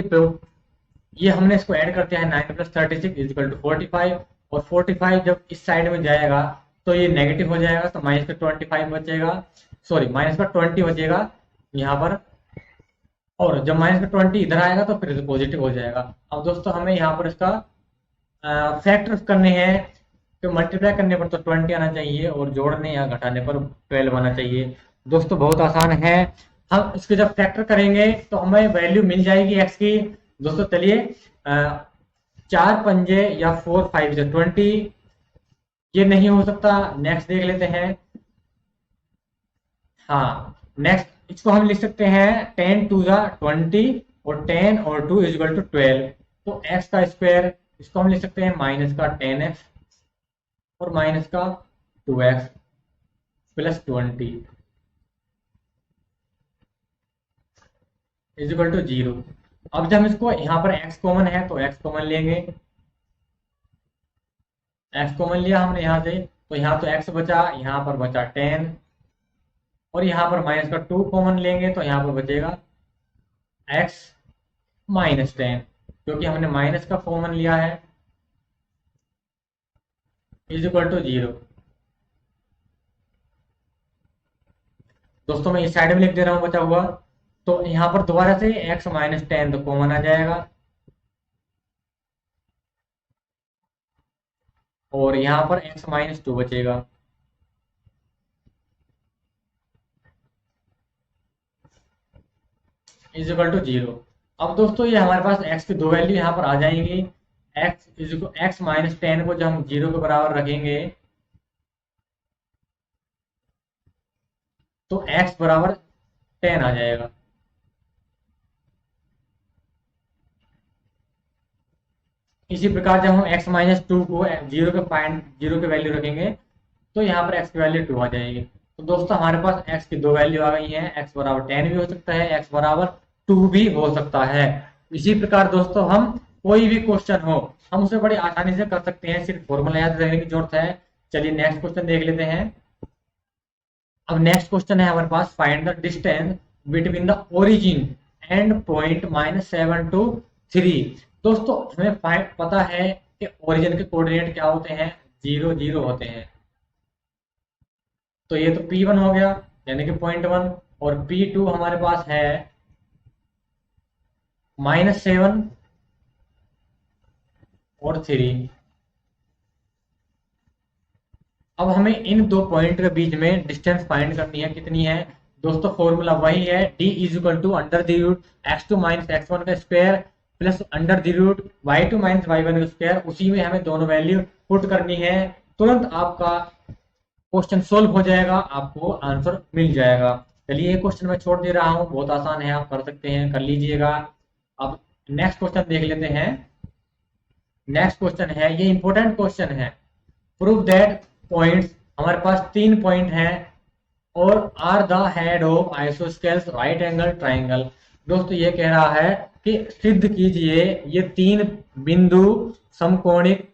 ये हमने इसको ऐड करते हैं 9 प्लस 36 इज इक्वल टू 45, और 45 जब इस साइड में जाएगा तो ये नेगेटिव हो जाएगा तो माइनस का 25 बचेगा, सॉरी माइनस का 20 बचेगा यहाँ पर, और जब माइनस का 20 इधर आएगा तो फिर पॉजिटिव हो जाएगा। अब दोस्तों हमें यहाँ पर इसका फैक्टर करने हैं, तो मल्टीप्लाई करने पर तो 20 आना चाहिए और जोड़ने या घटाने पर 12 आना चाहिए। दोस्तों बहुत आसान है, हम इसके जब फैक्टर करेंगे तो हमें वैल्यू मिल जाएगी एक्स की। दोस्तों चलिए 4 पंजे या 4 5 20, ये नहीं हो सकता। नेक्स्ट देख लेते हैं। हाँ नेक्स्ट इसको हम लिख सकते हैं 10 2 20 और 10 और 2 इज इक्वल टू 12, तो एक्स का स्क्वायर इसको हम लिख सकते हैं माइनस का 10x और माइनस का 2x plus 20 is equal to 0। अब जब हम इसको यहाँ पर x कॉमन है तो x कॉमन लेंगे, x कॉमन लिया हमने यहाँ से, तो यहाँ तो x बचा, यहाँ पर बचा 10 और यहाँ पर माइनस का 2 कॉमन लेंगे तो यहाँ पर बचेगा x माइनस 10, क्योंकि हमने माइनस का कॉमन लिया है, इज इक्वल टू 0। दोस्तों मैं इस साइड में लिख दे रहा हूँ बचा हुआ, तो यहाँ पर दोबारा से x माइनस 10 तो कॉमन आ जाएगा, और यहाँ पर x माइनस 2 बचेगा, इज इक्वल टू 0। अब दोस्तों ये हमारे पास x की दो वैल्यू यहाँ पर आ जाएंगी। x माइनस 10 को जब हम 0 के बराबर रखेंगे तो x बराबर 10 आ जाएगा। इसी प्रकार जब हम x माइनस 2 को 0 के वैल्यू रखेंगे तो यहाँ पर x की वैल्यू 2 आ जाएगी। तो दोस्तों हमारे पास x की दो वैल्यू आ गई हैं, x बराबर 10 भी हो सकता है, x बराबर 2 भी हो सकता है। इसी प्रकार दोस्तों हम कोई भी क्वेश्चन हो हम उसे बड़ी आसानी से कर सकते हैं, सिर्फ फॉर्मूला याद रखने की जरूरत है। चलिए नेक्स्ट क्वेश्चन देख लेते हैं। अब नेक्स्ट क्वेश्चन है हमारे पास, find the distance between the origin and point -7 to 3। दोस्तों हमें पता है कि ओरिजिन के कोऑर्डिनेट क्या होते हैं, 0 0 होते हैं। तो ये तो P1 हो गया यानी कि .1, और P2 हमारे पास है -7 और 3। अब हमें इन दो पॉइंट के बीच में डिस्टेंस फाइंड करनी है, कितनी है दोस्तों? फॉर्मूला वही है, d is equal to under the root x2 minus x1 का square plus under the root y2 minus y1 का स्क्वायर। उसी में हमें दोनों वैल्यू पुट करनी है, तुरंत आपका क्वेश्चन सोल्व हो जाएगा, आपको आंसर मिल जाएगा। चलिए ये क्वेश्चन मैं छोड़ दे रहा हूँ, बहुत आसान है, आप कर सकते हैं, कर लीजिएगा। अब नेक्स्ट क्वेश्चन देख लेते हैं। नेक्स्ट क्वेश्चन है, ये इंपॉर्टेंट क्वेश्चन है। प्रूव दैट पॉइंट्स, हमारे पास 3 पॉइंट हैं और are the head of isosceles right angle triangle. दोस्तों ये कह रहा है कि सिद्ध कीजिए ये 3 बिंदु समकोणिक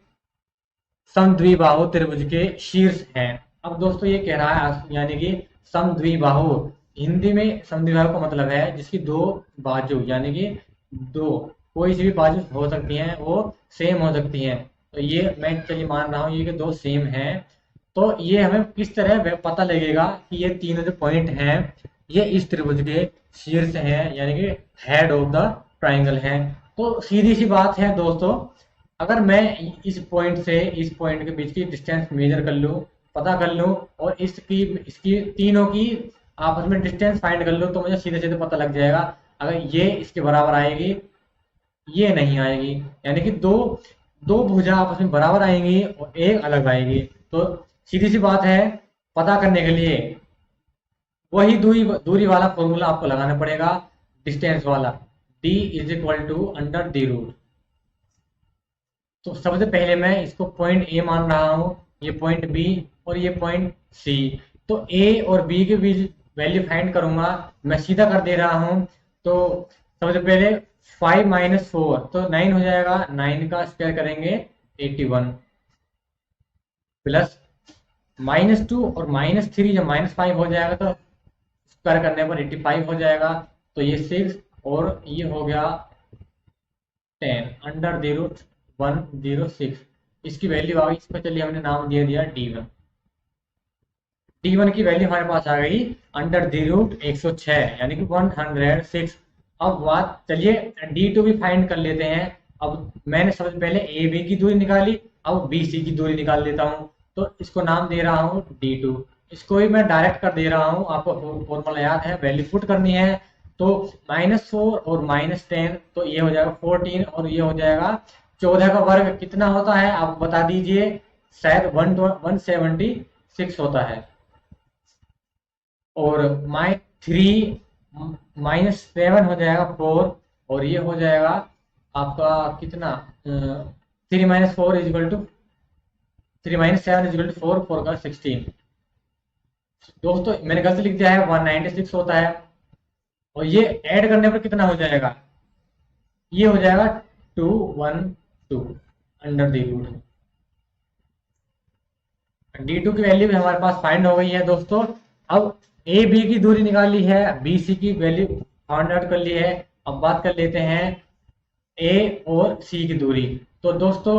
समद्विबाहु त्रिभुज के शीर्ष हैं। अब दोस्तों ये कह रहा है, यानी कि समद्विबाहु, हिंदी में समद्विबाहु का मतलब है जिसकी 2 बाजू, यानी कि 2 कोई सी भी बाजू हो सकती हैं, वो सेम हो सकती हैं। तो ये मैं चलिए मान रहा हूँ ये कि 2 सेम हैं। तो ये हमें किस तरह पता लगेगा कि ये तीनों जो पॉइंट हैं ये इस त्रिभुज के शीर्ष हैं, यानी कि हेड ऑफ द ट्राइंगल हैं। तो सीधी सी बात है दोस्तों, अगर मैं इस पॉइंट से इस पॉइंट के बीच की डिस्टेंस मेजर कर लूँ, पता कर लूँ, और इसकी तीनों की आपस में डिस्टेंस फाइंड कर लूँ, तो मुझे सीधे सीधे पता लग जाएगा अगर ये इसके बराबर आएगी, ये नहीं आएगी, यानी कि दो भुजा आपस में बराबर आएंगी और एक अलग आएगी। तो सीधी सी बात है, पता करने के लिए वही दूरी वाला फॉर्मूला आपको लगाना पड़ेगा, डिस्टेंस वाला, d is equal to under the root. तो सबसे पहले मैं इसको पॉइंट ए मान रहा हूं, ये पॉइंट बी और ये पॉइंट सी। तो ए और बी के बीच वैल्यू फाइंड करूंगा, मैं सीधा कर दे रहा हूं। तो सबसे पहले 5 माइनस 4 तो 9 हो जाएगा, 9 का स्क्वायर करेंगे 81 प्लस -2 और -3 जब -5 हो जाएगा तो स्क्वायर करने पर 85 हो जाएगा। तो ये 6 और ये हो गया 10 अंडर द रूट 106। इसकी वैल्यू आ गई, इसको चलिए हमने नाम दे दिया D1। D1 की वैल्यू हमारे पास आ गई अंडर द रूट 106, यानी कि 106। अब बात चलिए D2 भी फाइंड कर लेते हैं। अब मैंने सबसे पहले ए बी की दूरी निकाली, अब बी सी की दूरी निकाल लेता हूँ। तो इसको नाम दे रहा हूँ D2। इसको भी मैं डायरेक्ट कर दे रहा हूँ, आपको फॉर्मूला याद है, वैल्यू पुट करनी है। तो -4 और -10 तो ये हो जाएगा 14 और ये हो जाएगा 14 का वर्ग कितना होता है आप बता दीजिए, शायद 176 होता है। और -3 -7 हो जाएगा 4 और ये हो जाएगा आपका कितना 3 - 4 is equal to 3 - 7 is equal to 4, 4 का 16। दोस्तों मैंने गलती लिख दिया है, 196 होता है। और ये ऐड करने पर कितना हो जाएगा, ये हो जाएगा 212 अंडर द रूट। D2 की वैल्यू भी हमारे पास फाइंड हो गई है दोस्तों। अब ए बी की दूरी निकाली है, बी सी की वैल्यू फाइंड आउट कर ली है। अब बात कर लेते हैं ए और सी की दूरी। तो दोस्तों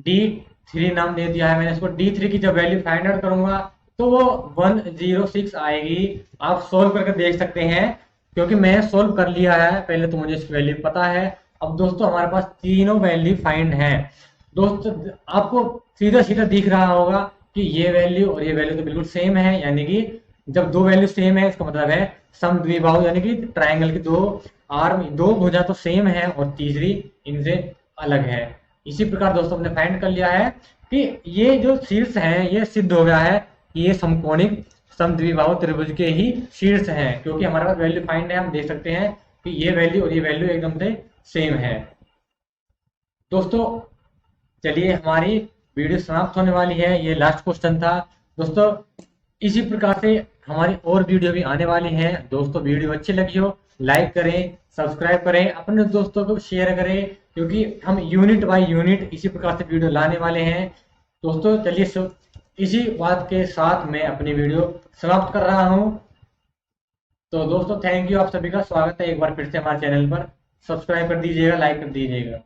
D3 नाम दे दिया है मैंने इसको। D3 की जब वैल्यू फाइंड आउट करूंगा तो वो 106 आएगी। आप सोल्व करके देख सकते हैं, क्योंकि मैं सोल्व कर लिया है पहले, तो मुझे इसकी वैल्यू पता है। अब दोस्तों हमारे पास तीनों वैल्यू फाइंड है। दोस्तों आपको सीधा सीधा दिख रहा होगा कि ये वैल्यू और ये वैल्यू तो बिल्कुल सेम है, यानी कि जब 2 वैल्यू सेम है इसका मतलब है समद्विबाहु, यानी कि ट्राइंगल की 2 आर्म 2 भुजा तो सेम है और तीसरी इनसे अलग है। इसी प्रकार दोस्तों हमने फाइंड कर लिया है कि ये जो शीर्ष हैं ये सिद्ध हो गया है कि ये समकोणिक समद्विबाहु त्रिभुज के ही शीर्ष हैं, क्योंकि हमारे पास वैल्यू फाइंड है, हम देख सकते हैं कि ये वैल्यू और ये वैल्यू एकदम से सेम है। दोस्तों चलिए हमारी वीडियो समाप्त होने वाली है, ये लास्ट क्वेश्चन था दोस्तों। इसी प्रकार से हमारी और वीडियो भी आने वाली है। दोस्तों वीडियो अच्छी लगी हो लाइक करें, सब्सक्राइब करें, अपने दोस्तों को शेयर करें, क्योंकि हम यूनिट बाय यूनिट इसी प्रकार से वीडियो लाने वाले हैं। दोस्तों चलिए इसी बात के साथ मैं अपनी वीडियो समाप्त कर रहा हूं। तो दोस्तों थैंक यू, आप सभी का स्वागत है एक बार फिर से हमारे चैनल पर। सब्सक्राइब कर दीजिएगा, लाइक कर दीजिएगा।